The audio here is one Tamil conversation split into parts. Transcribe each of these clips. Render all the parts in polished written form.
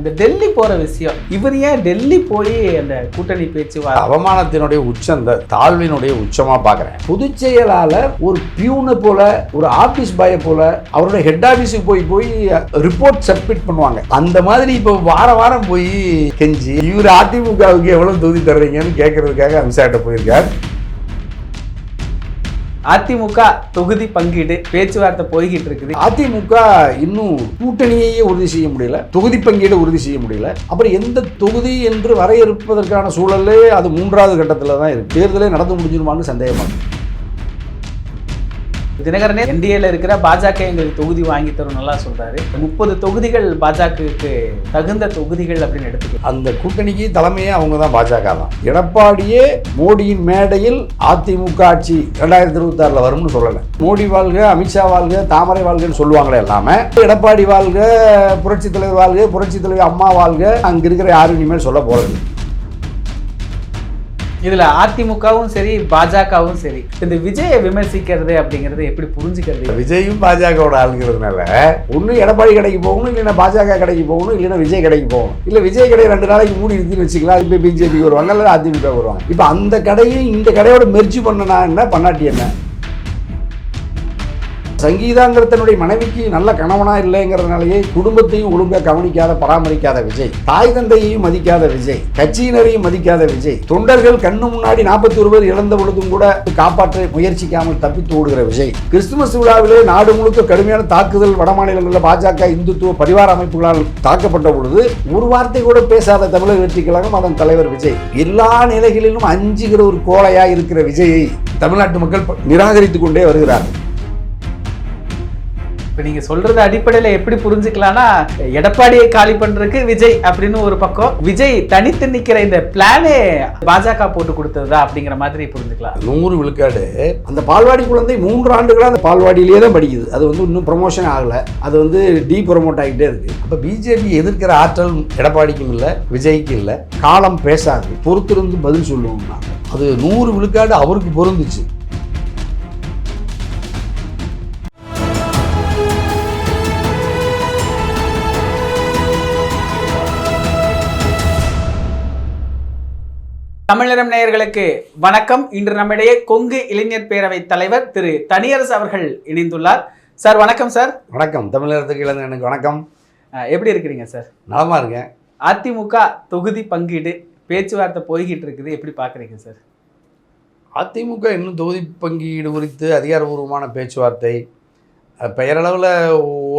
இந்த டெல்லி போற விஷயம், இவர் ஏன் டெல்லி போய் அந்த கூட்டணி பேச்சு அவமானத்தினுடைய உச்சம், இந்த தாழ்வினுடைய உச்சமா பாக்குறேன். பொதுச் செயலாளர் ஒரு பியூனை போல, ஒரு ஆபீஸ் பாய போல அவருடைய ஹெட் ஆபீஸுக்கு போய் ரிப்போர்ட் சப்மிட் பண்ணுவாங்க. அந்த மாதிரி இப்போ வாரம் போய் கெஞ்சி இவர் அதிமுகவுக்கு எவ்வளவு தொகுதி தர்றீங்கன்னு கேட்கறதுக்காக அமித்ஷாட்ட போயிருக்கார். அதிமுக தொகுதி பங்கீடு பேச்சுவார்த்தை போய்கிட்டு இருக்குது. அதிமுக இன்னும் கூட்டணியையே உறுதி செய்ய முடியல, தொகுதி பங்கீடு உறுதி செய்ய முடியல. அப்புறம் எந்த தொகுதி என்று வரையறுப்பதற்கான சூழலே அது 3வது கட்டத்தில் தான் இருக்கு. தேர்தலே நடந்து முடிஞ்சிருமான்னு சந்தேகமா இருக்கு. தினகரனே என்டிஏல இருக்கிற பாஜக எங்களுக்கு தொகுதி வாங்கி தரும் நல்லா சொல்றாரு. 30 தொகுதிகள் பாஜகவுக்கு தகுந்த தொகுதிகள் அப்படின்னு எடுத்துக்க. அந்த கூட்டணிக்கு தலைமையே அவங்க தான், பாஜக தான். எடப்பாடியே மோடியின் மேடையில் அதிமுக ஆட்சி 2026 வரும்னு சொல்லலை. மோடி வாழ்க, அமித்ஷா வாழ்க, தாமரை வாழ்கன்னு சொல்லுவாங்களே எல்லாமே. எடப்பாடி வாழ்க, புரட்சி தலைவர் வாழ்க, புரட்சி தலைவர் அம்மா வாழ்க, அங்க இருக்கிற யாரும் இனிமேல் சொல்ல போறது. இதுல அதிமுகவும் சரி பாஜகவும் சரி இந்த விஜயை விமர்சிக்கிறது அப்படிங்கிறது எப்படி புரிஞ்சுக்கிறது? விஜயும் பாஜகவோட ஆளுங்கிறதுனால ஒண்ணு எடப்பாடி கடைக்கு போகணும், இல்லைன்னா பாஜக கடைக்கு போகணும், இல்லைன்னா விஜய் கடைக்கு போகணும். இல்ல விஜய் கடை 2 நாளைக்கு மூடி இருக்குன்னு வச்சுக்கலாம். இப்ப பிஜேபி வருவாங்க, அல்லது அதிமுக வருவாங்க. இப்ப அந்த கடையும் இந்த கடையோட மெர்ஜி பண்ணனா என்ன, பண்ணாட்டி என்ன? சங்கீதாங்கிற தன்னுடைய மனைவிக்கு நல்ல கணவனா இல்லைங்கிறதுனாலேயே குடும்பத்தையும் ஒழுங்கா கவனிக்காத, பராமரிக்காத விஜய், தாய் தந்தையையும் மதிக்காத விஜய், கட்சியினரையும் மதிக்காத விஜய், தொண்டர்கள் கண்ணு முன்னாடி 41 பேர் இழந்த பொழுதும் கூட காப்பாற்ற முயற்சிக்காமல் தப்பித்து ஓடுகிற விஜய், கிறிஸ்துமஸ் விழாவிலே நாடு முழுக்க கடுமையான தாக்குதல் வட மாநிலங்களில் பாஜக இந்துத்துவ பரிவார அமைப்புகளால் தாக்கப்பட்ட பொழுது ஒரு வார்த்தை கூட பேசாத தமிழக வெற்றி கழகம் அதன் தலைவர் விஜய், எல்லா நிலைகளிலும் அஞ்சுகிற ஒரு கோழையா இருக்கிற விஜயை தமிழ்நாட்டு மக்கள் நிராகரித்துக் கொண்டே வருகிறார்கள். இப்போ நீங்கள் சொல்கிறது அடிப்படையில் எப்படி புரிஞ்சுக்கலாம்னா, எடப்பாடியை காலி பண்ணுறதுக்கு விஜய் அப்படின்னு ஒரு பக்கம், விஜய் தனித்து நிற்கிற இந்த பிளானே பாஜக போட்டு கொடுத்ததா அப்படிங்கிற மாதிரி புரிஞ்சுக்கலாம். 100 விழுக்காடு. அந்த பால்வாடி குழந்தை 3 ஆண்டுகளாக அந்த பால்வாடியிலே தான் படிக்குது. அது இன்னும் ப்ரொமோஷன் ஆகலை, அது டீ ப்ரொமோட் ஆகிட்டே இருக்கு. அப்போ பிஜேபி எதிர்க்கிற ஆற்றல் எடப்பாடிக்கும் இல்லை, விஜய்க்கும் இல்லை. காலம் பேசாது, பொறுத்திருந்து பதில் சொல்லுவோம்னா அது 100 விழுக்காடு அவருக்கு பொருந்துச்சு. தமிழரம் நேயர்களுக்கு வணக்கம். இன்று நம்மிடையே கொங்கு இளைஞர் பேரவை தலைவர் திரு தனியரசு அவர்கள் இணைந்துள்ளார். சார் வணக்கம். சார் வணக்கம். தமிழகத்துக்கு இளைஞர்களுக்கு வணக்கம். எப்படி இருக்கிறீங்க சார்? நலமா இருக்கேன். அதிமுக தொகுதி பங்கீடு பேச்சுவார்த்தை போய்கிட்டு இருக்குது, எப்படி பார்க்குறீங்க சார்? அதிமுக இன்னும் தொகுதி பங்கீடு குறித்து அதிகாரபூர்வமான பேச்சுவார்த்தை பெயரளவில்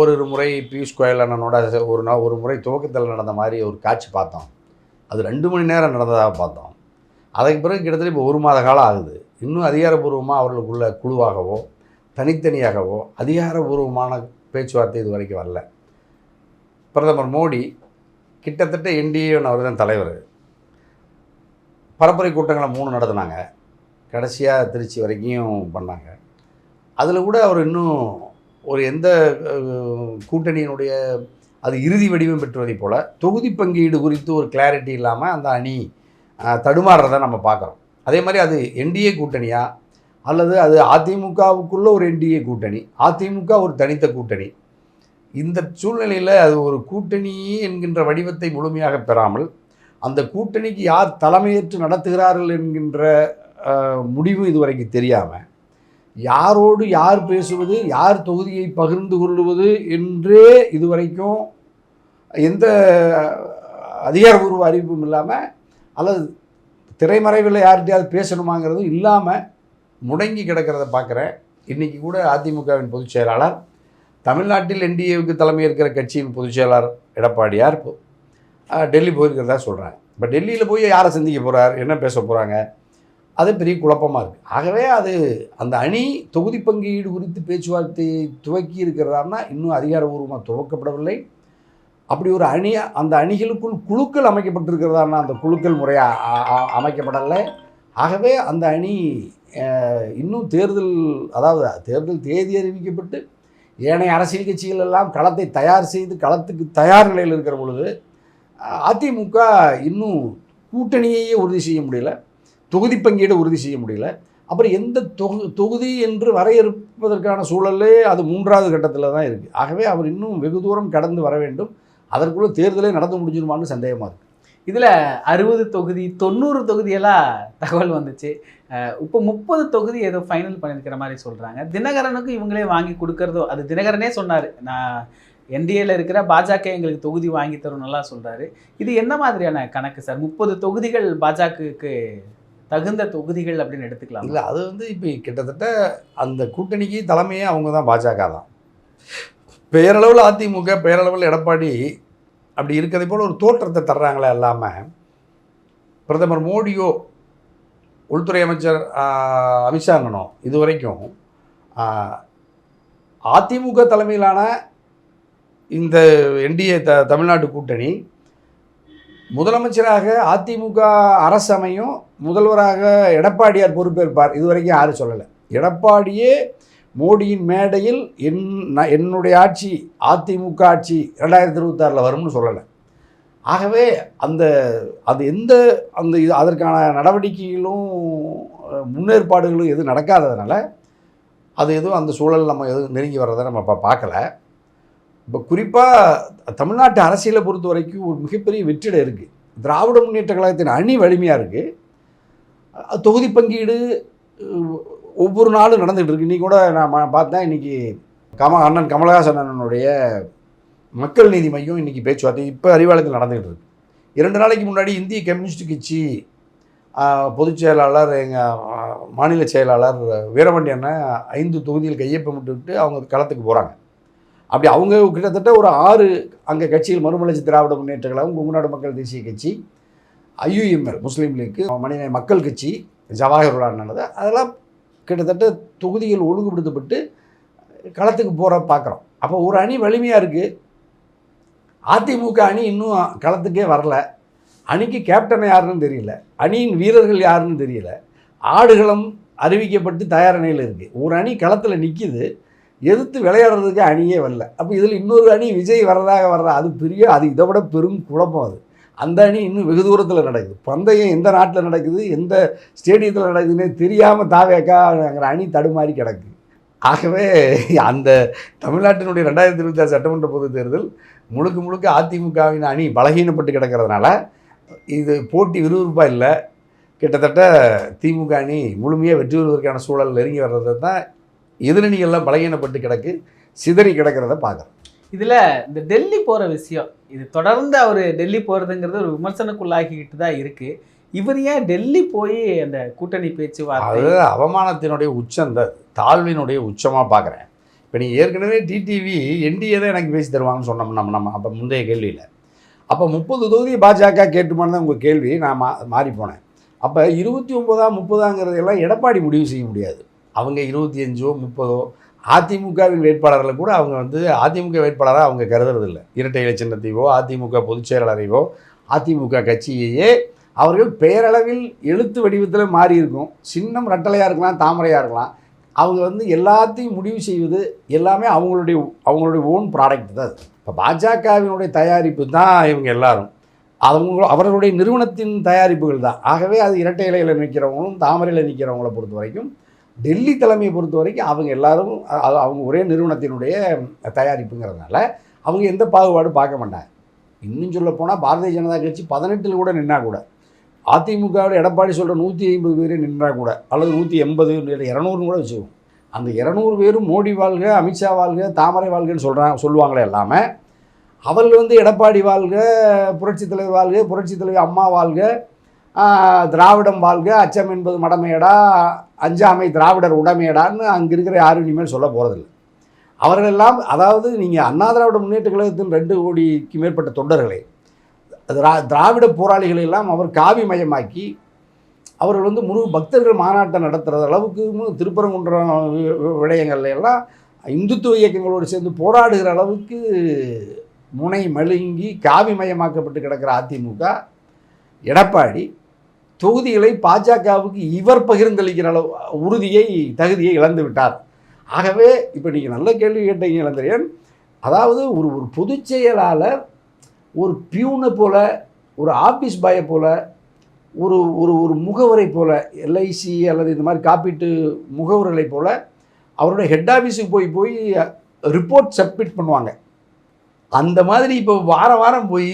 ஒரு முறை பியூஷ் கோயல் அண்ணனோட ஒரு முறை துவக்கத்தில் நடந்த மாதிரி ஒரு காட்சி பார்த்தோம். அது 2 மணி நேரம் நடந்ததாக பார்த்தோம். அதுக்கு பிறகு கிட்டத்தட்ட இப்போ 1 மாத காலம் ஆகுது. இன்னும் அதிகாரபூர்வமாக அவர்களுக்குள்ள குழுவாகவோ தனித்தனியாகவோ அதிகாரபூர்வமான பேச்சுவார்த்தை இது வரைக்கும் வரல. பிரதமர் மோடி கிட்டத்தட்ட என்டிஏன்னு அவர் தான் தலைவர். பரப்புரை கூட்டங்களை 3 நடத்தினாங்க, கடைசியாக திருச்சி வரைக்கும் பண்ணாங்க. அதில் கூட அவர் இன்னும் ஒரு எந்த கூட்டணியினுடைய அது இறுதி வடிவம் பெற்றுவதை போல் தொகுதி பங்கீடு குறித்து ஒரு கிளாரிட்டி இல்லாமல் அந்த அணி தடுமாறுறதை நம்ம பார்க்குறோம். அதே மாதிரி அது என்டிஏ கூட்டணியா அல்லது அது அதிமுகவுக்குள்ள ஒரு என்டிஏ கூட்டணி, அதிமுக ஒரு தனித்த கூட்டணி. இந்த சூழ்நிலையில் அது ஒரு கூட்டணி என்கின்ற வடிவத்தை முழுமையாக பெறாமல் அந்த கூட்டணிக்கு யார் தலைமையேற்று நடத்துகிறார்கள் என்கின்ற முடிவு இதுவரைக்கும் தெரியாமல் யாரோடு யார் பேசுவது, யார் தொகுதியை பகிர்ந்து கொள்வது என்றே இதுவரைக்கும் எந்த அதிகாரபூர்வ அறிவிப்பும் இல்லாமல் அல்லது திரைமறைவில் யார்கிட்டையாவது பேசணுமாங்கிறதும் இல்லாமல் முடங்கி கிடக்கிறத பார்க்குறேன். இன்றைக்கி கூட அதிமுகவின் பொதுச் செயலாளர், தமிழ்நாட்டில் என்டிஏவுக்கு தலைமையேற்கிற கட்சியின் பொதுச் செயலாளர் எடப்பாடியார் டெல்லி போயிருக்கிறதா சொல்கிறாங்க. இப்போ டெல்லியில் போய் யாரை சந்திக்க போகிறார், என்ன பேச போகிறாங்க, அது பெரிய குழப்பமாக இருக்குது. ஆகவே அது அந்த அணி தொகுதி பங்கீடு குறித்து பேச்சுவார்த்தையை துவக்கி இருக்கிறதான்னா இன்னும் அதிகாரபூர்வமாக துவக்கப்படவில்லை. அப்படி ஒரு அணி, அந்த அணிகளுக்குள் குழுக்கள் அமைக்கப்பட்டிருக்கிறதானா அந்த குழுக்கள் முறையாக அமைக்கப்படலை. ஆகவே அந்த அணி இன்னும் தேர்தல் தேதி அறிவிக்கப்பட்டு ஏனைய அரசியல் கட்சிகள் எல்லாம் களத்தை தயார் செய்து களத்துக்கு தயார் நிலையில் இருக்கிற பொழுது அதிமுக இன்னும் கூட்டணியையே உறுதி செய்ய முடியல, தொகுதி பங்கீடு உறுதி செய்ய முடியல. அப்புறம் எந்த தொகுதி என்று வரையறுப்பதற்கான சூழலே அது 3வது கட்டத்தில் தான் இருக்குது. ஆகவே அவர் இன்னும் வெகு தூரம் கடந்து வர வேண்டும். அதற்குள்ளே தேர்தலே நடந்து முடிஞ்சிருமான்னு சந்தேகமாக இருக்குது. இதில் 60 தொகுதி 90 தொகுதியெல்லாம் தகவல் வந்துச்சு. இப்போ 30 தொகுதி ஏதோ ஃபைனல் பண்ணியிருக்கிற மாதிரி சொல்கிறாங்க. தினகரனுக்கும் இவங்களே வாங்கி கொடுக்கறதோ, அது தினகரனே சொன்னார், நான் என்டிஏல இருக்கிற பாஜக எங்களுக்கு தொகுதி வாங்கி தரும்னுலாம் சொல்கிறாரு. இது என்ன மாதிரியான கணக்கு சார்? 30 தொகுதிகள் பாஜகவுக்கு தகுந்த தொகுதிகள் அப்படின்னு எடுத்துக்கலாம்? இல்லை, அது இப்போ கிட்டத்தட்ட அந்த கூட்டணிக்கு தலைமையே அவங்க தான், பாஜக தான். பேரளவில் அதிமுக, பேரளவில் எடப்பாடி அப்படி இருக்கிறதை போல் ஒரு தோற்றத்தை தர்றாங்களே இல்லாமல், பிரதமர் மோடியோ உள்துறை அமைச்சர் அமித்ஷா அண்ணனோ இது வரைக்கும் அதிமுக தலைமையிலான இந்த என்டிஏ தமிழ்நாட்டு கூட்டணி முதலமைச்சராக அதிமுக அரசு அமையும், முதல்வராக எடப்பாடியார் பொறுப்பேற்பார், இது வரைக்கும் யாரும் சொல்லலை. எடப்பாடியே மோடியின் மேடையில் என்னுடைய ஆட்சி அதிமுக ஆட்சி 2026 வரும்னு சொல்லலை. ஆகவே அதற்கான நடவடிக்கைகளும் முன்னேற்பாடுகளும் எதுவும் நடக்காததுனால அது எதுவும் அந்த சூழல் நம்ம எதுவும் நெருங்கி வர்றதை நம்ம பார்க்கல. இப்போ குறிப்பாக தமிழ்நாட்டு அரசியலை பொறுத்த வரைக்கும் ஒரு மிகப்பெரிய வெற்றிடம் இருக்குது. திராவிட முன்னேற்ற கழகத்தின் அணி வலிமையாக இருக்குது. தொகுதி பங்கீடு ஒவ்வொரு நாளும் நடந்துகிட்டு இருக்குது. இன்றைக்கி கூட நான் பார்த்தேன், இன்றைக்கி அண்ணன் கமலஹாசன் அண்ணனுடைய மக்கள் நீதி மையம் இன்றைக்கி பேச்சுவார்த்தை இப்போ அறிவாலயத்தில் நடந்துகிட்டு இருக்குது. 2 நாளைக்கு முன்னாடி இந்திய கம்யூனிஸ்ட் கட்சி பொதுச் செயலாளர், எங்கள் மாநில செயலாளர் வீரமணி அண்ணன் 5 தொகுதியில் கையொப்பமிட்டு அவங்க களத்துக்கு போகிறாங்க. அப்படி அவங்க கிட்டத்தட்ட ஒரு 6 அங்கே கட்சிகள், மறுமலர்ச்சி திராவிட முன்னேற்ற கழகம், கொங்குநாடு மக்கள் தேசிய கட்சி, IUML முஸ்லீம் லீக்கு, மனித மக்கள் கட்சி, ஜவாஹர்லால் அண்ணனது, அதெல்லாம் கிட்டத்தட்ட தொகுதிகள் ஒழுங்குபடுத்தப்பட்டு களத்துக்கு போகிற பார்க்குறோம். அப்போ ஒரு அணி வலிமையாக இருக்குது. அதிமுக அணி இன்னும் களத்துக்கே வரல. அணிக்கு கேப்டன் யாருன்னு தெரியல, அணியின் வீரர்கள் யாருன்னு தெரியல. ஆடுகளம் அறிவிக்கப்பட்டு தயார் நிலையில் இருக்குது. ஒரு அணி களத்தில் நிற்கிது, எதிர்த்து விளையாடுறதுக்கு அணியே வரல. அப்போ இதில் இன்னொரு அணி விஜய் வர்றா, அது இதை விட பெரும் குழப்பம். அது அந்த அணி இன்னும் வெகு தூரத்தில் நடக்குது. பந்தயம் எந்த நாட்டில் நடக்குது, எந்த ஸ்டேடியத்தில் நடக்குதுன்னே தெரியாமல் தாவேக்காங்கிற அணி தடுமாறி கிடக்கு. ஆகவே அந்த தமிழ்நாட்டினுடைய 2026 சட்டமன்ற பொதுத் தேர்தல் முழுக்க அதிமுகவின் அணி பலகீனப்பட்டு கிடக்கிறதுனால இது போட்டி விறுவிறுப்பாக இல்லை. கிட்டத்தட்ட திமுக அணி முழுமையாக வெற்றி பெறுவதற்கான சூழல் நெருங்கி வர்றது தான் எதிரணிகள்லாம் பலகீனப்பட்டு கிடக்கு, சிதறி கிடக்கிறத பார்க்குறோம். இதில் இந்த டெல்லி போகிற விஷயம், இது தொடர்ந்து அவர் டெல்லி போகிறதுங்கிறது ஒரு விமர்சனக்குள்ளாகிக்கிட்டு தான் இருக்குது. இவர் ஏன் டெல்லி போய் அந்த கூட்டணி பேச்சுவார்த்தை? அது அவமானத்தினுடைய உச்சம், இந்த தாழ்வினுடைய உச்சமாக பார்க்குறேன். இப்போ நீங்கள் ஏற்கனவே டிடிவி என்டிஏ தான் எனக்கு பேசி தருவாங்கன்னு சொன்னோம் நம்ம அப்போ முந்தைய கேள்வியில். அப்போ 30 தொகுதி பாஜக கேட்டுமான்னு தான் உங்கள் கேள்வி. நான் மாறி போனேன். அப்போ 29 30ங்கிறதெல்லாம் எடப்பாடி முடிவு செய்ய முடியாது. அவங்க 25 30 அதிமுகவின் வேட்பாளர்களை கூட அவங்க அதிமுக வேட்பாளராக அவங்க கருதுறதில்லை. இரட்டை இலை சின்னத்தையோ அதிமுக பொதுச் செயலாளரையோ அதிமுக கட்சியையே அவர்கள் பெயரளவில் எழுத்து வடிவத்தில் மாறி இருக்கும். சின்னம் ரெட்டலையாக இருக்கலாம், தாமரையாக இருக்கலாம். அவங்க எல்லாத்தையும் முடிவு செய்வது எல்லாமே அவங்களுடைய ஓன் ப்ராடக்ட் தான். இப்போ பாஜகவினுடைய தயாரிப்பு தான் இவங்க எல்லாரும், அவர்களுடைய நிறுவனத்தின் தயாரிப்புகள் தான். ஆகவே அது இரட்டை இலையில் நிற்கிறவங்களும் தாமரையில் நிற்கிறவங்கள பொறுத்த வரைக்கும், டெல்லி தலைமையை பொறுத்த வரைக்கும் அவங்க எல்லாரும் அவங்க ஒரே நிறுவனத்தினுடைய தயாரிப்புங்கிறதுனால அவங்க எந்த பாகுபாடு பார்க்க மாட்டாங்க. இன்னும் சொல்ல போனால் பாரதிய ஜனதா கட்சி 18 கூட நின்னா கூட, அதிமுகவோட எடப்பாடி சொல்கிற 150 பேரே நின்றா கூட, அல்லது 180 200 கூட வச்சுக்குவோம். அந்த 200 பேரும் மோடி வாழ்க, அமித்ஷா வாழ்க, தாமரை வாழ்கன்னு சொல்லுவாங்களே எல்லாமே. அவர்கள் எடப்பாடி வாழ்க, புரட்சித் தலைவர் வாழ்க, புரட்சித் தலைவர் அம்மா வாழ்க, திராவிடம் வாழ்க, அச்சம் என்பது மடமையடா, அஞ்சாமை திராவிடர் உடமையடான்னு அங்கே இருக்கிற யாரும் இனிமேல் சொல்ல போகிறதில்லை. அவர்களெல்லாம், அதாவது நீங்கள் அண்ணா திராவிட முன்னேற்ற கழகத்தின் 2 கோடிக்கு மேற்பட்ட தொண்டர்களை, திராவிட போராளிகளை எல்லாம் அவர் காவி மயமாக்கி அவர்கள் முழு பக்தர்கள் மாநாட்டை நடத்துகிற அளவுக்கு, திருப்பரங்குன்றம் விடயங்கள்ல எல்லாம் இந்துத்துவ இயக்கங்களோடு சேர்ந்து போராடுகிற அளவுக்கு முனை மழுங்கி காவி மயமாக்கப்பட்டு கிடக்கிற அதிமுக, எடப்பாடி தொகுதிகளை பாஜகவுக்கு இவர் பகிர்ந்தளிக்கிற அளவு தகுதியை இழந்து விட்டார். ஆகவே இப்போ நீங்கள் நல்ல கேள்வி கேட்டீங்க இளந்திரையன். அதாவது ஒரு பொதுச் செயலாளர் ஒரு பியூனை போல், ஒரு ஆஃபீஸ் பாயை போல், ஒரு ஒரு முகவரை போல், எல்ஐசி அல்லது இந்த மாதிரி காப்பீட்டு முகவர்களை போல் அவருடைய ஹெட் ஆஃபீஸுக்கு போய் ரிப்போர்ட் சப்மிட் பண்ணுவாங்க. அந்த மாதிரி இப்போ வாரம் போய்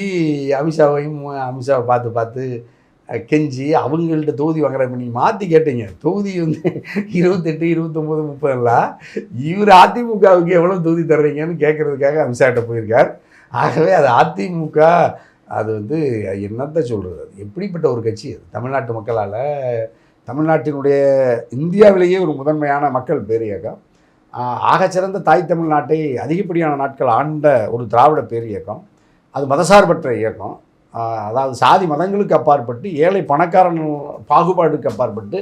அமித்ஷாவை பார்த்து கெஞ்சி அவங்கள்ட்ட தொகுதி வாங்குற நீங்கள் மாற்றி கேட்டீங்க. தொகுதி வந்து 28, 29, 30 இவர் அதிமுகவுக்கு எவ்வளோ தொகுதி தர்றீங்கன்னு கேட்குறதுக்காக அமித்ஷாட்ட போயிருக்கார். ஆகவே அது அதிமுக அது வந்து என்னத்தை சொல்கிறது, அது எப்படிப்பட்ட ஒரு கட்சி அது. தமிழ்நாட்டு மக்களால், தமிழ்நாட்டினுடைய இந்தியாவிலேயே ஒரு முதன்மையான மக்கள் பேரியக்கம், ஆகச்சிறந்த தாய் தமிழ்நாட்டை அதிகப்படியான நாட்கள் ஆண்ட ஒரு திராவிட பேரியக்கம், அது மதசார்பற்ற இயக்கம். அதாவது சாதி மதங்களுக்கு அப்பாற்பட்டு, ஏழை பணக்காரன் பாகுபாடுக்கு அப்பாற்பட்டு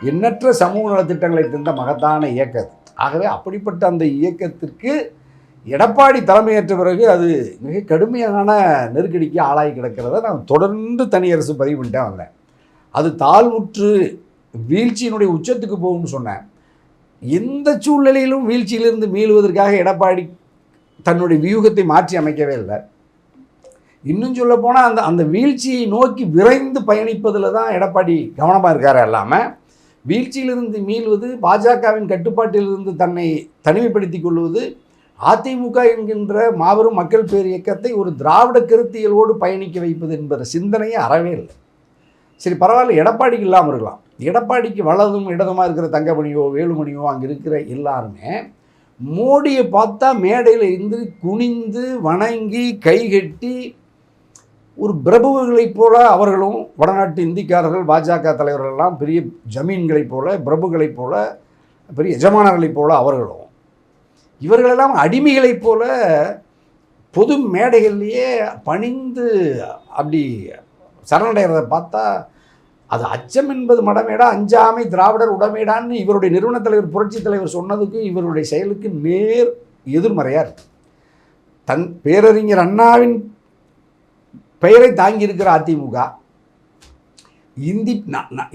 எண்ணற்ற சமூக நலத்திட்டங்களை தந்த மகத்தான இயக்கம். ஆகவே அப்படிப்பட்ட அந்த இயக்கத்திற்கு எடப்பாடி தலைமையேற்ற பிறகு அது மிக கடுமையான நெருக்கடிக்கு ஆளாகி கிடக்கிறத நான் தொடர்ந்து தனியரசு பதிவு பண்ணிட்டே வந்தேன். அது தாழ்வுற்று வீழ்ச்சியினுடைய உச்சத்துக்கு போகும்னு சொன்னேன். எந்த சூழ்நிலையிலும் வீழ்ச்சியிலிருந்து மீளுவதற்காக எடப்பாடி தன்னுடைய வியூகத்தை மாற்றி அமைக்கவே இல்லை. இன்னும் சொல்ல போனால் அந்த வீழ்ச்சியை நோக்கி விரைந்து பயணிப்பதில் தான் எடப்பாடி கவனமாக இருக்காரு. இல்லாமல் வீழ்ச்சியிலிருந்து மீள்வது, பாஜகவின் கட்டுப்பாட்டிலிருந்து தன்னை தனிமைப்படுத்தி கொள்வது, அதிமுக என்கின்ற மாபெரும் மக்கள் பேர் இயக்கத்தை ஒரு திராவிட கருத்தியலோடு பயணிக்க வைப்பது என்பது சிந்தனையே அறவே இல்லை. சரி, பரவாயில்ல, எடப்பாடிக்கு இல்லாமல் இருக்கலாம். எடப்பாடிக்கு வலதும் இடதுமாக இருக்கிற தங்கமணியோ வேலுமணியோ அங்கே இருக்கிற எல்லாருமே மோடியை பார்த்தா மேடையில் இருந்து குனிந்து வணங்கி கைகட்டி ஒரு பிரபுகளைப் போல அவர்களும், வடநாட்டு இந்திக்காரர்கள் பாஜக தலைவர்களெல்லாம் பெரிய ஜமீன்களைப் போல, பிரபுகளைப் போல, பெரிய எஜமானர்களைப் போல அவர்களும், இவர்களெல்லாம் அடிமைகளைப் போல பொது மேடைகள்லேயே பணிந்து அப்படி சரணடைகிறத பார்த்தா அது அச்சம் என்பது மடமேடா, அஞ்சாமை திராவிடர் உடமேடான்னு இவருடைய நிறுவன தலைவர் புரட்சித் தலைவர் சொன்னதுக்கு இவருடைய செயலுக்கு நேர் எதிர்மறையாக இருக்கு. தன் பேரறிஞர் அண்ணாவின் பெயரை தாங்கி இருக்கிற அதிமுக,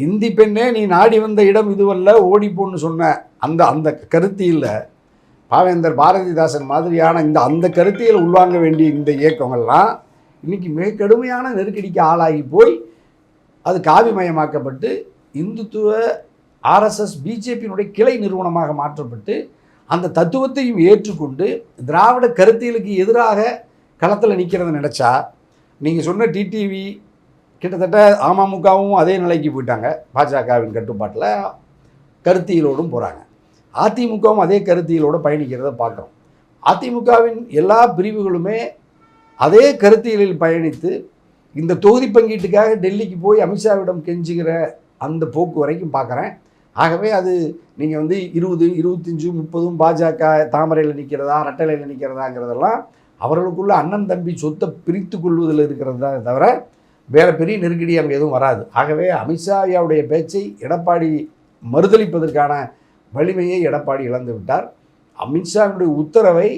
இந்தி பெண்ணே நீ நாடி வந்த இடம் இதுவல்ல ஓடிப்போன்னு சொன்ன அந்த கருத்தியில் பாவேந்தர் பாரதிதாசன் மாதிரியான அந்த கருத்தியில் உள்வாங்க வேண்டிய இந்த இயக்கங்கள்லாம் இன்றைக்கி மிக கடுமையான நெருக்கடிக்கு ஆளாகி போய் அது காவிமயமாக்கப்பட்டு இந்துத்துவ ஆர்எஸ்எஸ் பிஜேபியினுடைய கிளை நிறுவனமாக மாற்றப்பட்டு அந்த தத்துவத்தையும் ஏற்றுக்கொண்டு திராவிட கருத்தியலுக்கு எதிராக களத்தில் நிற்கிறத நினச்சா, நீங்கள் சொன்ன டிடிவி கிட்டத்தட்ட அமமுகவும் அதே நிலைக்கு போயிட்டாங்க. பாஜகவின் கட்டுப்பாட்டில் கருத்தியலோடும் போகிறாங்க. அதிமுகவும் அதே கருத்தியலோடு பயணிக்கிறத பார்க்குறோம். அதிமுகவின் எல்லா பிரிவுகளுமே அதே கருத்தியலில் பயணித்து இந்த தொகுதி பங்கீட்டுக்காக டெல்லிக்கு போய் அமித்ஷாவிடம் கெஞ்சுகிற அந்த போக்கு வரைக்கும் பார்க்குறேன். ஆகவே அது நீங்கள் வந்து 20, 25, 30 பாஜக தாமரையில் நிற்கிறதா ரெட்டலையில் நிற்கிறதாங்கிறதெல்லாம் அவர்களுக்குள்ள அண்ணன் தம்பி சொத்தை பிரித்து கொள்வதில் இருக்கிறது தான் தவிர வேறு பெரிய நெருக்கடி அங்கே எதுவும் வராது. ஆகவே அமித்ஷாவுடைய பேச்சை எடப்பாடி மறுதளிப்பதற்கான வலிமையை எடப்பாடி இழந்து விட்டார். அமித்ஷாவுடைய உத்தரவை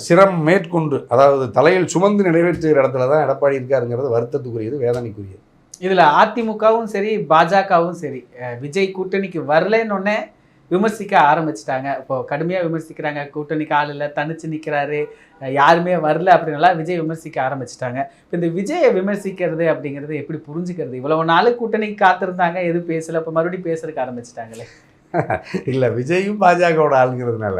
சிரம் மேற்கொண்டு, அதாவது தலையில் சுமந்து நிறைவேற்றுகிற இடத்துல தான் எடப்பாடி இருக்காருங்கிறது வருத்தத்துக்குரியது, வேதனைக்குரியது. இதில் அதிமுகவும் சரி பாஜகவும் சரி விஜய் கூட்டணிக்கு வரலன்னொன்னே விமர்சிக்க ஆரம்பிச்சிட்டாங்க. இப்போ கடுமையாக விமர்சிக்கிறாங்க. கூட்டணிக்கு ஆள் இல்லை, தனிச்சு நிற்கிறாரு, யாருமே வரல அப்படின்னாலாம் விஜய் விமர்சிக்க ஆரம்பிச்சிட்டாங்க. இப்போ இந்த விஜயை விமர்சிக்கிறது அப்படிங்கிறது எப்படி புரிஞ்சுக்கிறது? இவ்வளவு நாள் கூட்டணிக்கு காத்திருந்தாங்க, எதுவும் பேசலை, இப்போ மறுபடியும் பேசுறதுக்கு ஆரம்பிச்சிட்டாங்களே. இல்லை, விஜயும் பாஜகவோட ஆளுங்கிறதுனால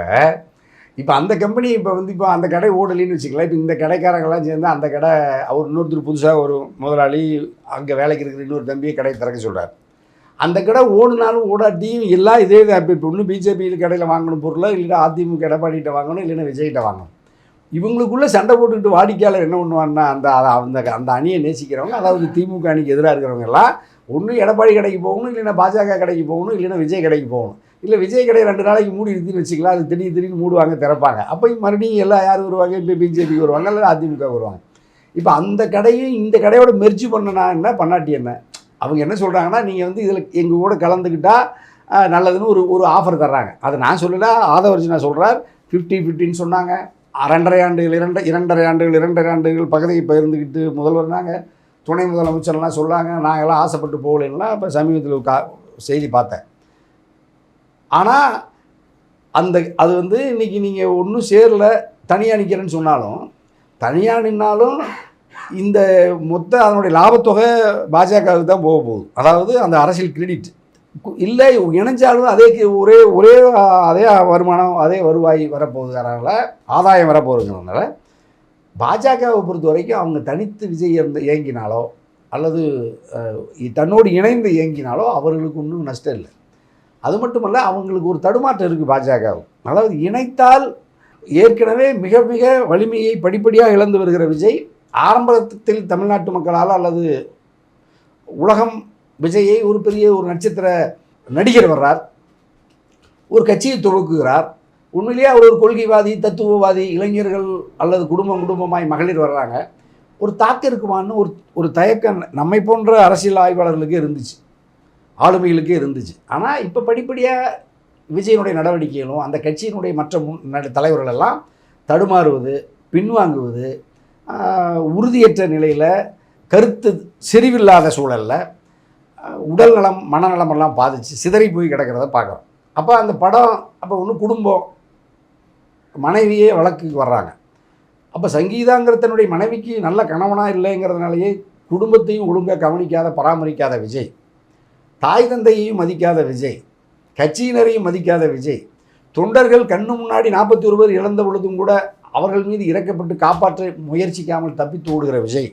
இப்போ அந்த கம்பெனி இப்போ அந்த கடை ஓடலின்னு வச்சுக்கலாம். இப்போ இந்த கடைக்காரங்களாம் சேர்ந்து அந்த கடை அவர் இன்னொருத்தர் புதுசாக ஒரு முதலாளி அங்கே வேலைக்கு இருக்கிற இன்னொரு தம்பியை கடையை திறக்க சொல்கிறார். அந்த கடை ஓடுனாலும் ஓடாட்டியும் எல்லாம் இதே தான். இப்போ ஒன்று பிஜேபியில் கடையில் வாங்கணும் பொருளை, இல்லைன்னா அதிமுக எடப்பாடிகிட்ட வாங்கணும், இல்லைன்னா விஜய்கிட்ட வாங்கணும். இவங்களுக்குள்ளே சண்டை போட்டுக்கிட்டு வாடிக்கையாளர் என்ன பண்ணுவான்னா அந்த அணியை நேசிக்கிறவங்க, அதாவது திமுக அணிக்கு எதிராக இருக்கிறவங்க எல்லாம் ஒன்று எடப்பாடி கடைக்கு போகணும், இல்லைன்னா பாஜக கடைக்கு போகணும், இல்லைன்னா விஜய் கடைக்கு போகணும். இல்லை விஜய் கடையை 2 நாளைக்கு மூடி இருக்குன்னு வச்சுக்கலாம், அது திடீர்னு மூடுவாங்க, திறப்பாங்க. அப்போ மறுபடியும் எல்லாம் யார் வருவாங்க? இப்போ பிஜேபிக்கு வருவாங்க, இல்லை அதிமுக வருவாங்க. இப்போ அந்த கடையும் இந்த கடையோட மெர்ஜி பண்ணனா என்ன, பண்ணாட்டி என்ன? அவங்க என்ன சொல்கிறாங்கன்னா, நீங்கள் வந்து இதில் எங்கள் கூட கலந்துக்கிட்டால் நல்லதுன்னு ஒரு ஆஃபர் தர்றாங்க. அதை நான் சொல்லலை, ஆதவர்ஜி நான் சொல்கிறார். 50-50ன்னு சொன்னாங்க. 2.5 ஆண்டுகள் 2.5 ஆண்டுகள் பகுதியை பகிர்ந்துக்கிட்டு முதல்வர்னாங்க, துணை முதலமைச்சர்லாம் சொல்லாங்க. நாங்கள்லாம் ஆசைப்பட்டு போகலாம். இப்போ சமீபத்தில் செய்தி பார்த்தேன். ஆனால் அது வந்து இன்றைக்கி நீங்கள் ஒன்றும் சேரல, தனியாக நிற்கிறேன்னு சொன்னாலும், தனியாக நின்னாலும் இந்த மொத்த அதனுடைய லாபத்தொகை பாஜகவுக்கு தான் போக போகுது. அதாவது அந்த அரசியல் கிரெடிட் இல்லை, இணைஞ்சாலும் ஒரே அதே வருமானம், அதே வருவாய் வரப்போகுதுனால, ஆதாயம் வரப்போகுதுங்கிறதுனால பாஜகவை பொறுத்த வரைக்கும் அவங்க தனித்து விஜய் இயங்கினாலோ அல்லது தன்னோடு இணைந்து இயங்கினாலோ அவர்களுக்கு ஒன்றும் நஷ்டம் இல்லை. அது மட்டுமல்ல, அவங்களுக்கு ஒரு தடுமாற்றம் இருக்குது பாஜகவும். அதாவது இணைத்தால் ஏற்கனவே மிக மிக வலிமையை படிப்படியாக இழந்து வருகிற விஜய் ஆரம்பத்தில் தமிழ்நாட்டு மக்களால் அல்லது உலகம் விஜயை ஒரு பெரிய ஒரு நட்சத்திர நடிகர் வர்றார், ஒரு கட்சியை துவக்குகிறார். உண்மையிலேயே அவர் ஒரு கொள்கைவாதி, தத்துவவாதி, இளைஞர்கள் அல்லது குடும்பமாய் மகளிர் வர்றாங்க. ஒரு தாக்கம் இருக்குமான்னு ஒரு தயக்கம் நம்மை போன்ற அரசியல் ஆய்வாளர்களுக்கே இருந்துச்சு, ஆளுமைகளுக்கே இருந்துச்சு. ஆனால் இப்போ படிப்படியாக விஜயனுடைய நடவடிக்கைகளும் அந்த கட்சியினுடைய மற்ற தலைவர்கள் எல்லாம் தடுமாறுவது, பின்வாங்குவது, உறுதியற்ற நிலையில், கருத்து செறிவில்லாத சூழலில் உடல் நலம் மனநலமெல்லாம் பாதித்து சிதறி போய் கிடக்கிறத பார்க்குறோம். அப்போ அந்த படம் அப்போ ஒன்று குடும்பம், மனைவியே வழக்குக்கு வர்றாங்க. அப்போ சங்கீதாங்கிற தன்னுடைய மனைவிக்கு நல்ல கணவனாக இல்லைங்கிறதுனாலேயே குடும்பத்தையும் ஒழுங்காக கவனிக்காத பராமரிக்காத விஜய், தாய் தந்தையையும் மதிக்காத விஜய், கட்சியினரையும் மதிக்காத விஜய், தொண்டர்கள் கண்ணு முன்னாடி 41 பேர் இழந்த பொழுதும் கூட அவர்கள் மீது இறக்கப்பட்டு காப்பாற்ற முயற்சிக்காமல் தப்பித்து ஓடுகிற விஜய்,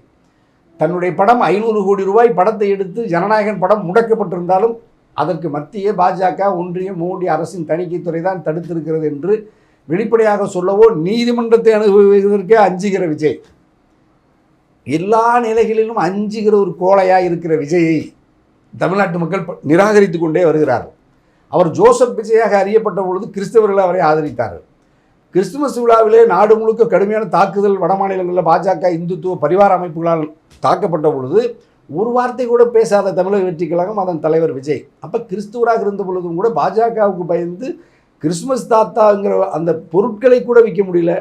தன்னுடைய படம் 500 கோடி ரூபாய் படத்தை எடுத்து ஜனநாயகன் படம் முடக்கப்பட்டிருந்தாலும் அதற்கு மத்திய பாஜக, ஒன்றியம், மோடி அரசின் தணிக்கைத்துறை தான் தடுத்திருக்கிறது என்று வெளிப்படையாக சொல்லவோ நீதிமன்றத்தை அணுகுவதற்கே அஞ்சுகிற விஜய், எல்லா நிலைகளிலும் அஞ்சுகிற ஒரு கோழையாக இருக்கிற விஜயை தமிழ்நாட்டு மக்கள் நிராகரித்து கொண்டே வருகிறார்கள். அவர் ஜோசப் விஜயாக அறியப்பட்ட பொழுது கிறிஸ்தவர்கள் அவரை ஆதரித்தார்கள். கிறிஸ்துமஸ் விழாவிலே நாடு முழுக்க கடுமையான தாக்குதல் வட மாநிலங்களில் பாஜக இந்துத்துவ பரிவார அமைப்புகளால் தாக்கப்பட்ட பொழுது ஒரு வார்த்தை கூட பேசாத தமிழக வெற்றிக் கழகம் அதன் தலைவர் விஜய். அப்போ கிறிஸ்துவராக இருந்த பொழுதும் கூட பாஜகவுக்கு பயந்து கிறிஸ்துமஸ் தாத்தாங்கிற அந்த பொருட்களை கூட விற்க முடியல,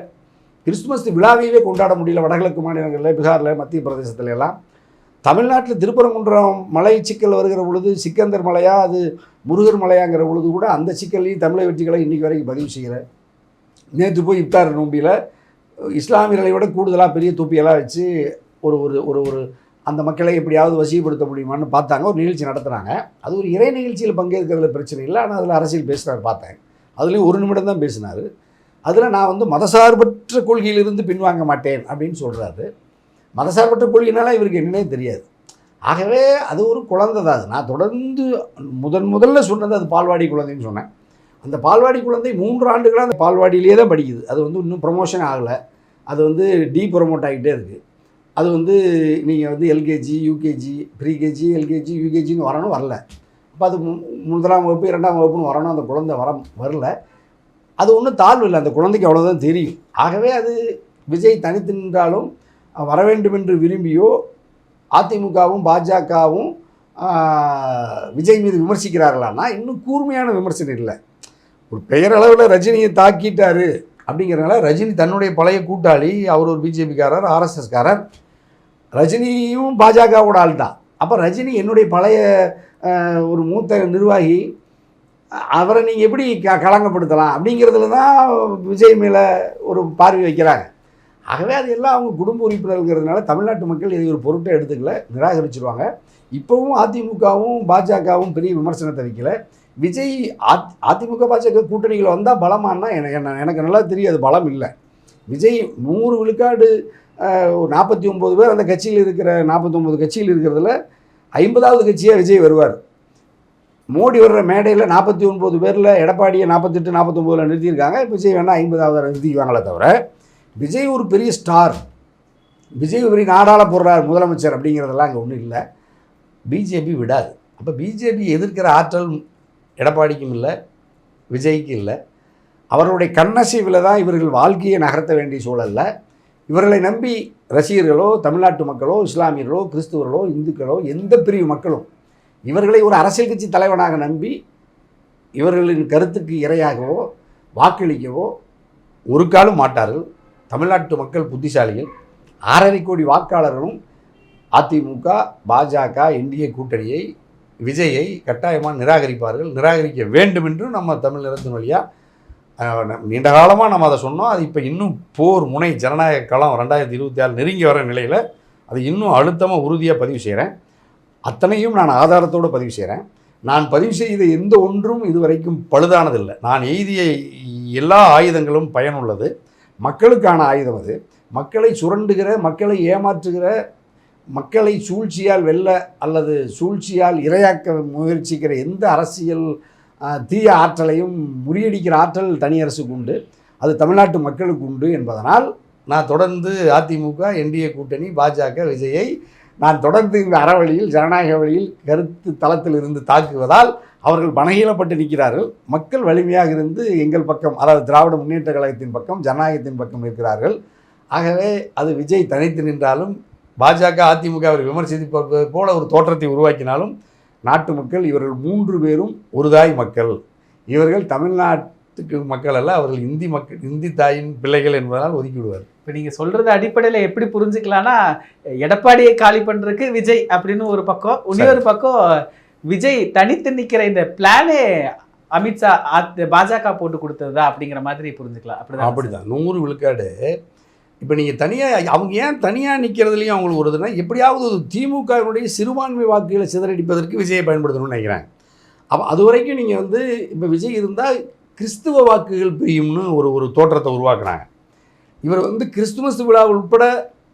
கிறிஸ்துமஸ் விழாவையே கொண்டாட முடியல. வடகிழக்கு மாநிலங்களில், பீகாரில், மத்திய பிரதேசத்துல எல்லாம். தமிழ்நாட்டில் திருப்பரங்குன்றம் மலை சிக்கல் வருகிற பொழுது சிக்கந்தர் மலையா அது முருகர் மலையாங்கிற பொழுது கூட அந்த சிக்கல்லையும் தமிழக வெற்றிகளை இன்றைக்கி வரைக்கும் பதிவு செய்கிறேன். நேற்று போய் இப்தார் நோம்பியில் இஸ்லாமியர்களை விட கூடுதலாக பெரிய தொப்பியெல்லாம் வச்சு ஒரு ஒரு ஒரு அந்த மக்களை எப்படியாவது வசியப்படுத்த முடியுமான்னு பார்த்தாங்க. ஒரு நிகழ்ச்சி நடத்துகிறாங்க. அது ஒரு இறை நிகழ்ச்சியில் பங்கேற்கிறதுல பிரச்சனை இல்லை, ஆனால் அதில் அரசியல் பேசுகிறார் பார்த்தேன். அதுலேயும் 1 நிமிடம் தான் பேசினார். அதில் நான் மதசார்பற்ற கொள்கையிலிருந்து பின்வாங்க மாட்டேன் அப்படின்னு சொல்கிறாரு. மதசார்பற்ற கொள்கைனால இவருக்கு என்னன்னே தெரியாது. ஆகவே அது ஒரு குழந்தை தான். நான் தொடர்ந்து முதல்ல சொன்னது அது பால்வாடி குழந்தைன்னு சொன்னேன். அந்த பால்வாடி குழந்தை 3 ஆண்டுகளாக அந்த பால்வாடியிலே தான் படிக்குது. அது இன்னும் ப்ரொமோஷன் ஆகலை. அது ப்ரொமோட் ஆகிட்டே இருக்குது. அது நீங்கள் எல்கேஜி, யூகேஜி, ப்ரீகேஜி, எல்கேஜி, யூகேஜின்னு வரல. அப்போ அது 1ஆம் வகுப்பு 2ஆம் வகுப்புன்னு வரணும். அந்த குழந்தை வரல. அது ஒன்றும் தாழ்வு இல்லை, அந்த குழந்தைக்கு அவ்வளோதான் தெரியும். ஆகவே அது விஜய் தனித்து நின்றாலும் வர வேண்டும் என்று விரும்பியோ அதிமுகவும் பாஜகவும் விஜய் மீது விமர்சிக்கிறார்களான்னா இன்னும் கூர்மையான விமர்சனம் இல்லை. ஒரு பெயரளவில் ரஜினியை தாக்கிட்டாரு அப்படிங்கிறனால ரஜினி தன்னுடைய பழைய கூட்டாளி, அவர் ஒரு பிஜேபிக்காரர், ஆர்எஸ்எஸ்காரர், ரஜினியும் பாஜகவோட ஆள் தான். அப்போ ரஜினி என்னுடைய பழைய ஒரு மூத்த நிர்வாகி, அவரை நீங்கள் எப்படி களங்கப்படுத்தலாம் அப்படிங்கிறதுல தான் விஜய் மேலே ஒரு பார்வை வைக்கிறாங்க. ஆகவே அது எல்லாம் அவங்க குடும்ப உறுப்பினர்கள்ங்கிறதுனால தமிழ்நாட்டு மக்கள் இதை ஒரு பொருட்டை எடுத்துக்கல, நிராகரிச்சிருவாங்க. இப்போவும் அதிமுகவும் பாஜகவும் பெரிய விமர்சனத்தை வைக்கல. விஜய் அதிமுக பாஜக கூட்டணிகள் வந்தால் பலமானா எனக்கு நல்லா தெரியும், அது பலம் இல்லை. விஜய் 100 விழுக்காடு 49 பேர் அந்த கட்சியில் இருக்கிற 49 கட்சியில் இருக்கிறதுல 50வது கட்சியாக விஜய் வருவார். மோடி வர்ற மேடையில் 49 பேரில் எடப்பாடியை 48, 49 நிறுத்தியிருக்காங்க. விஜய் வேணால் 50வது நிறுத்திக்குவாங்களே தவிர விஜய் ஒரு பெரிய ஸ்டார், விஜய் ஒரு பெரிய நாடாள போடுறார் முதலமைச்சர் அப்படிங்கிறதெல்லாம் அங்கே ஒன்றும் இல்லை. பிஜேபி விடாது. அப்போ பிஜேபி எதிர்க்கிற ஆற்றல் எடப்பாடிக்கும் இல்லை, விஜய்க்கு இல்லை. அவர்களுடைய கண்ணசைவில் தான் இவர்கள் வாழ்க்கையை நகர்த்த வேண்டிய சூழலில் இவர்களை நம்பி ரசிகர்களோ, தமிழ்நாட்டு மக்களோ, இஸ்லாமியர்களோ, கிறிஸ்துவர்களோ, இந்துக்களோ, எந்த பிரிவு மக்களும் இவர்களை ஒரு அரசியல் கட்சி தலைவனாக நம்பி இவர்களின் கருத்துக்கு இரையாகவோ வாக்களிக்கவோ ஒரு காலம் மாட்டார்கள். தமிழ்நாட்டு மக்கள் புத்திசாலிகள். 6.5 கோடி வாக்காளர்களும் அதிமுக, பாஜக, என்டிஏ கூட்டணியை, விஜயை கட்டாயமாக நிராகரிப்பார்கள். நிராகரிக்க வேண்டும் என்று நம்ம தமிழ் நிறத்தின் வழியாக நீண்ட காலமாக நம்ம அதை சொன்னோம். அது இப்போ இன்னும் போர் முனை ஜனநாயக களம் 2026 நெருங்கி வர நிலையில் அது இன்னும் அழுத்தமாக உறுதியாக பதிவு செய்கிறேன். அத்தனையும் நான் ஆதாரத்தோடு பதிவு செய்கிறேன். நான் பதிவு செய்த எந்த ஒன்றும் இதுவரைக்கும் பழுதானதில்லை. நான் எய்திய எல்லா ஆயுதங்களும் பயனுள்ளது. மக்களுக்கான ஆயுதம் அது. மக்களை சுரண்டுகிற, மக்களை ஏமாற்றுகிற, மக்களை சூழ்ச்சியால் வெல்ல அல்லது சூழ்ச்சியால் இரையாக்க முயற்சிக்கிற எந்த அரசியல் தீய ஆற்றலையும் முறியடிக்கிற ஆற்றல் தனி அரசுக்கு உண்டு. அது தமிழ்நாட்டு மக்களுக்கு உண்டு என்பதனால் நான் தொடர்ந்து அதிமுக, என்டிஏ கூட்டணி, பாஜக, விஜயை நான் தொடர்ந்து இந்த அறவழியில், ஜனநாயக வழியில், கருத்து தளத்தில் இருந்து தாக்குவதால் அவர்கள் பணகீழப்பட்டு நிற்கிறார்கள். மக்கள் வலிமையாக இருந்து எங்கள் பக்கம், அதாவது திராவிட முன்னேற்ற கழகத்தின் பக்கம், ஜனநாயகத்தின் பக்கம் இருக்கிறார்கள். ஆகவே அது விஜய் தனித்து நின்றாலும், பாஜக, அதிமுக அவரை விமர்சிப்பது போல ஒரு தோற்றத்தை உருவாக்கினாலும், நாட்டு மக்கள் இவர்கள் 3 பேரும் ஒரு தாய் மக்கள். இவர்கள் தமிழ்நாட்டுக்கு மக்கள் அல்ல, அவர்கள் இந்தி மக்கள், இந்தி தாயின் பிள்ளைகள் என்பதனால் ஒதுக்கி விடுவார். இப்போ நீங்கள் சொல்கிறது அடிப்படையில் எப்படி புரிஞ்சுக்கலான்னா, எடப்பாடியை காலி பண்ணுறதுக்கு விஜய் அப்படின்னு ஒரு பக்கம், இன்னொரு பக்கம் விஜய் தனித்து நிற்கிற இந்த பிளானே அமித்ஷா பாஜக போட்டு கொடுத்ததா அப்படிங்கிற மாதிரி புரிஞ்சுக்கலாம். அப்படிதான் 100 விழுக்காடு. இப்போ நீங்கள் தனியாக, அவங்க ஏன் தனியாக நிற்கிறதுலையும் அவங்களுக்கு வருதுன்னா, எப்படியாவது ஒரு திமுகவினுடைய சிறுபான்மை வாக்குகளை சிதறடிப்பதற்கு விஜயை பயன்படுத்தணும்னு நினைக்கிறாங்க. அப்போ அது வரைக்கும் நீங்கள் வந்து இப்போ விஜய் இருந்தால் கிறிஸ்துவ வாக்குகள் பிரியும்னு ஒரு தோற்றத்தை உருவாக்குறாங்க. இவர் வந்து கிறிஸ்துமஸ் விழா உட்பட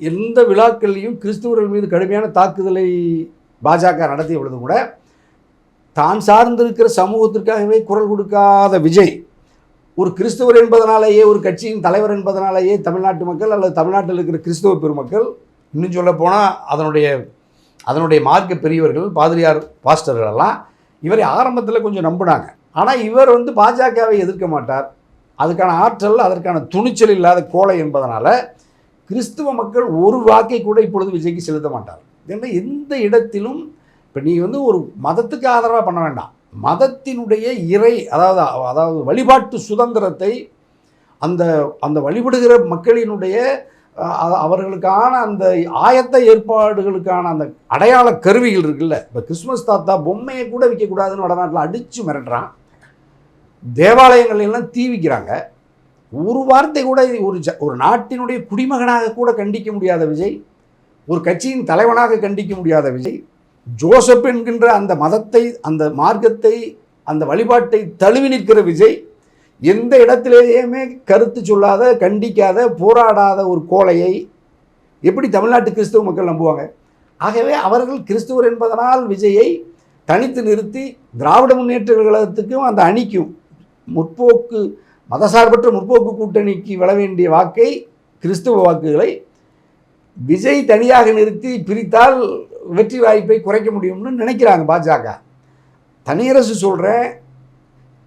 எந்த விழாக்கள்லையும் கிறிஸ்துவர்கள் மீது கடுமையான தாக்குதலை பாஜக நடத்திய பொழுது கூட தான் சார்ந்திருக்கிற சமூகத்திற்காகவே குரல் கொடுக்காத விஜய், ஒரு கிறிஸ்துவர் என்பதனாலேயே, ஒரு கட்சியின் தலைவர் என்பதனாலேயே தமிழ்நாட்டு மக்கள் அல்லது தமிழ்நாட்டில் இருக்கிற கிறிஸ்துவ பெருமக்கள், இன்னும் சொல்ல போனால் அதனுடைய மார்க்க பெரியவர்கள், பாதிரியார், பாஸ்டர்கள் எல்லாம் இவரை ஆரம்பத்தில் கொஞ்சம் நம்பினாங்க. ஆனால் இவர் வந்து பாஜகவை எதிர்க்க மாட்டார், அதுக்கான ஆற்றல், அதற்கான துணிச்சல் இல்லாத கோலை என்பதனால கிறிஸ்துவ மக்கள் ஒரு வாக்கை கூட இப்பொழுது விஜய்க்கு செலுத்த மாட்டார். ஏன்னா எந்த இடத்திலும் இப்போ நீ வந்து ஒரு மதத்துக்கு ஆதரவாக பண்ண வேண்டாம், மதத்தினுடைய இறை, அதாவது வழிபாட்டு சுதந்திரத்தை, அந்த வழிபடுகிற மக்களினுடைய அவர்களுக்கான அந்த ஆயத்த ஏற்பாடுகளுக்கான அந்த அடையாள கருவிகள் இருக்குல்ல. இப்போ கிறிஸ்துமஸ் தாத்தா பொம்மையை கூட விற்கக்கூடாதுன்னு வடநாட்டில் அடித்து மிரட்டுறான். தேவாலயங்கள்லாம் தீ வைக்கிறாங்க. ஒரு வார்த்தை கூட ஒரு நாட்டினுடைய குடிமகனாக கூட கண்டிக்க முடியாத விஜய், ஒரு கட்சியின் தலைவனாக கண்டிக்க முடியாத விஜய், ஜோசப் என்கின்ற அந்த மதத்தை, அந்த மார்க்கத்தை, அந்த வழிபாட்டை தழுவி நிற்கிற விஜய், எந்த இடத்திலேயுமே கருத்து சொல்லாத, கண்டிக்காத, போராடாத ஒரு கோலையை எப்படி தமிழ்நாட்டு கிறிஸ்துவ மக்கள் நம்புவாங்க? ஆகவே அவர்கள் கிறிஸ்துவர் என்பதனால் விஜயை தனித்து நிறுத்தி திராவிட முன்னேற்ற கழகத்துக்கும் அந்த அணிக்கும், முற்போக்கு மதசார்பற்ற முற்போக்கு கூட்டணிக்கு விழ வேண்டிய வாக்கை, கிறிஸ்துவ வாக்குகளை விஜய் தனியாக நிறுத்தி பிரித்தால் வெற்றி வாய்ப்பை குறைக்க முடியும்னு நினைக்கிறாங்க பாஜக. தனியரசு சொல்கிறேன்,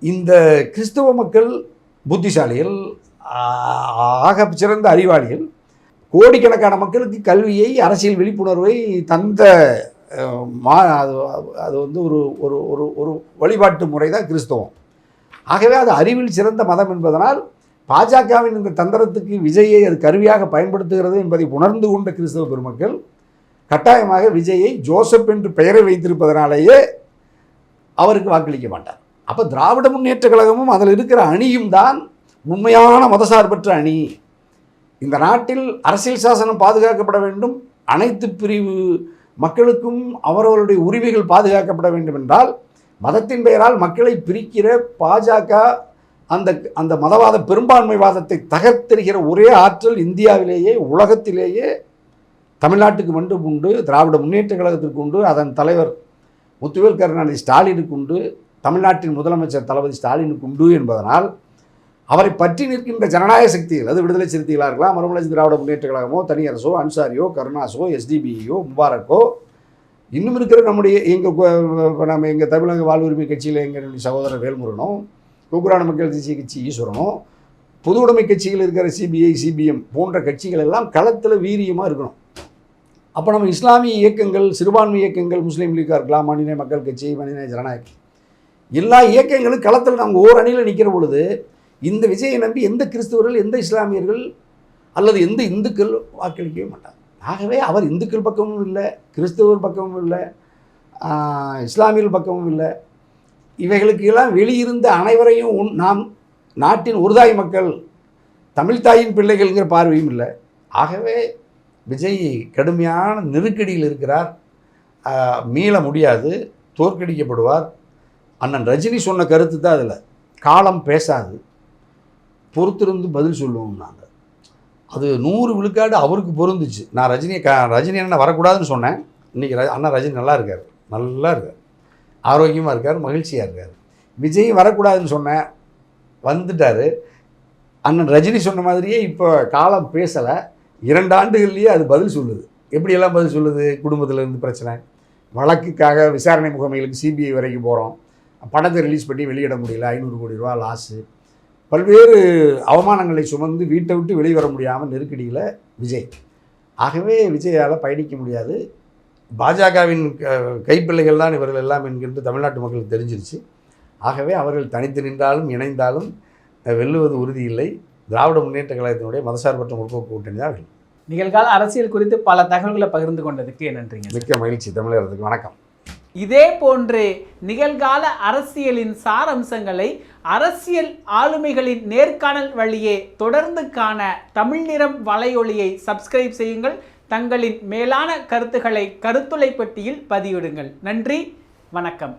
இந்த கிறிஸ்தவ மக்கள் புத்திசாலிகள், ஆக சிறந்த அறிவாளிகள், கோடிக்கணக்கான மக்களுக்கு கல்வியை, அரசியல் விழிப்புணர்வை தந்த அது வந்து ஒரு வழிபாட்டு முறை தான் கிறிஸ்தவம். ஆகவே அது அறிவில் சிறந்த மதம் என்பதனால் பாஜகவின் இந்த தந்திரத்துக்கு விஜயை அது கருவியாக பயன்படுத்துகிறது என்பதை உணர்ந்து கொண்ட கிறிஸ்தவ பெருமக்கள் கட்டாயமாக விஜயை ஜோசப் என்று பெயரை வைத்திருப்பதனாலேயே அவருக்கு வாக்களிக்க மாட்டார். அப்போ திராவிட முன்னேற்ற கழகமும் அதில் இருக்கிற அணியும் தான் உண்மையான மதசார்பற்ற அணி. இந்த நாட்டில் அரசியல் சாசனம் பாதுகாக்கப்பட வேண்டும், அனைத்து பிரிவு மக்களுக்கும் அவரவருடைய உரிமைகள் பாதுகாக்கப்பட வேண்டும் என்றால், மதத்தின் பெயரால் மக்களை பிரிக்கிற பாஜக அந்த மதவாத பெரும்பான்மைவாதத்தை தகர்த்தெறிகிற ஒரே ஆற்றல் இந்தியாவிலேயே, உலகத்திலேயே தமிழ்நாட்டுக்கு மட்டும் உண்டு, திராவிட முன்னேற்ற கழகத்திற்கு உண்டு, அதன் தலைவர் முத்துவேல் கருணாநிதி ஸ்டாலினுக்கு உண்டு, தமிழ்நாட்டின் முதலமைச்சர் தளபதி ஸ்டாலினுக்கு உண்டு என்பதனால் அவரை பற்றி நிற்கின்ற ஜனநாயக சக்திகள், அது விடுதலை சிறுத்தைகளாக இருக்கலாம், மறுமலர்ச்சி திராவிட முன்னேற்ற கழகமோ, தனியரசோ, அன்சாரியோ, கருணாஸோ, எஸ்டிபிஐயோ, முபாரக்கோ, இன்னும் இருக்கிற நம்முடைய எங்கள் தமிழக வாழ்வுரிமை கட்சியில் எங்களுடைய சகோதரர் வேல்முருகனோ, கூக்குரான மக்கள் தேசிய கட்சி ஈஸ்வரனோ, பொது உடைமை கட்சிகள் இருக்கிற சிபிஐ, சிபிஎம் போன்ற கட்சிகள் எல்லாம் களத்தில் வீரியமாக இருக்கணும். அப்போ நம்ம இஸ்லாமிய இயக்கங்கள், சிறுபான்மை இயக்கங்கள், முஸ்லீம் லீக்காக இருக்கலாம், மனித மக்கள் கட்சி, மனித ஜனநாயக, எல்லா இயக்கங்களும் களத்தில் நாங்கள் ஓர் அணியில் நிற்கிற பொழுது இந்த விஜயை நம்பி எந்த கிறிஸ்தவர்கள், எந்த இஸ்லாமியர்கள் அல்லது எந்த இந்துக்கள் வாக்களிக்கவே மாட்டாங்க. ஆகவே அவர் இந்துக்கள் பக்கமும் இல்லை, கிறிஸ்தவர் பக்கமும் இல்லை, இஸ்லாமியர்கள் பக்கமும் இல்லை, இவைகளுக்கு எல்லாம் வெளியிருந்த அனைவரையும் நாம் நாட்டின் ஒருதாய் மக்கள், தமிழ்தாயின் பிள்ளைகள்ங்கிற பார்வையும் இல்லை. ஆகவே விஜய் கடுமையான நெருக்கடியில் இருக்கிறார், மீள முடியாது, தோற்கடிக்கப்படுவார். அண்ணன் ரஜினி சொன்ன கருத்து தான் அதில், காலம் பேசாது, பொறுத்திருந்து பதில் சொல்லுவோம். நாங்கள் அது 100 விழுக்காடு அவருக்கு பொருந்துச்சு. நான் ரஜினி அண்ணன் வரக்கூடாதுன்னு சொன்னேன். இன்றைக்கி அண்ணா ரஜினி நல்லா இருக்கார், ஆரோக்கியமாக இருக்கார், மகிழ்ச்சியாக இருக்கார். விஜய் வரக்கூடாதுன்னு சொன்னேன், வந்துட்டார். அண்ணன் ரஜினி சொன்ன மாதிரியே இப்போ காலம் பேசலை. 2 ஆண்டுகள்லேயே அது பதில் சொல்லுது. எப்படியெல்லாம் பதில் சொல்லுது? குடும்பத்தில் இருந்து பிரச்சனை, வழக்குக்காக விசாரணை முகமைகளுக்கு சிபிஐ வரைக்கும் போகிறோம், படத்தை ரிலீஸ் பண்ணி வெளியிட முடியல, 500 கோடி ரூபா லாஸு, பல்வேறு அவமானங்களை சுமந்து வீட்டை விட்டு வெளியே வர முடியாமல் நெருக்கடியில் விஜய். ஆகவே விஜயால் பயணிக்க முடியாது. பாஜகவின் கைப்பிள்ளைகள் தான் இவர்கள் எல்லாம் என்கின்ற தமிழ்நாட்டு மக்களுக்கு தெரிஞ்சிருச்சு. ஆகவே அவர்கள் தனித்து நின்றாலும் இணைந்தாலும் வெல்லுவது உறுதியில்லை. திராவிட முன்னேற்ற கழகத்தினுடைய மதசார்பற்ற முற்போக்கு கூட்டணி தான் வெல்லும். நிகழ்கால அரசியல் குறித்து பல தகவல்களை பகிர்ந்து கொண்டதுக்கு நன்றிங்க. மிக்க மகிழ்ச்சி. தமிழர்களுக்கு வணக்கம். இதே போன்று நிகழ்கால அரசியலின் சாரம்சங்களை அரசியல் ஆளுமைகளின் நேர்காணல் வழியே தொடர்ந்து காண தமிழ் நிறம் வலையொலியை சப்ஸ்கிரைப் செய்யுங்கள். தங்களின் மேலான கருத்துக்களை கருத்துளை பெட்டியில் பதிவிடுங்கள். நன்றி, வணக்கம்.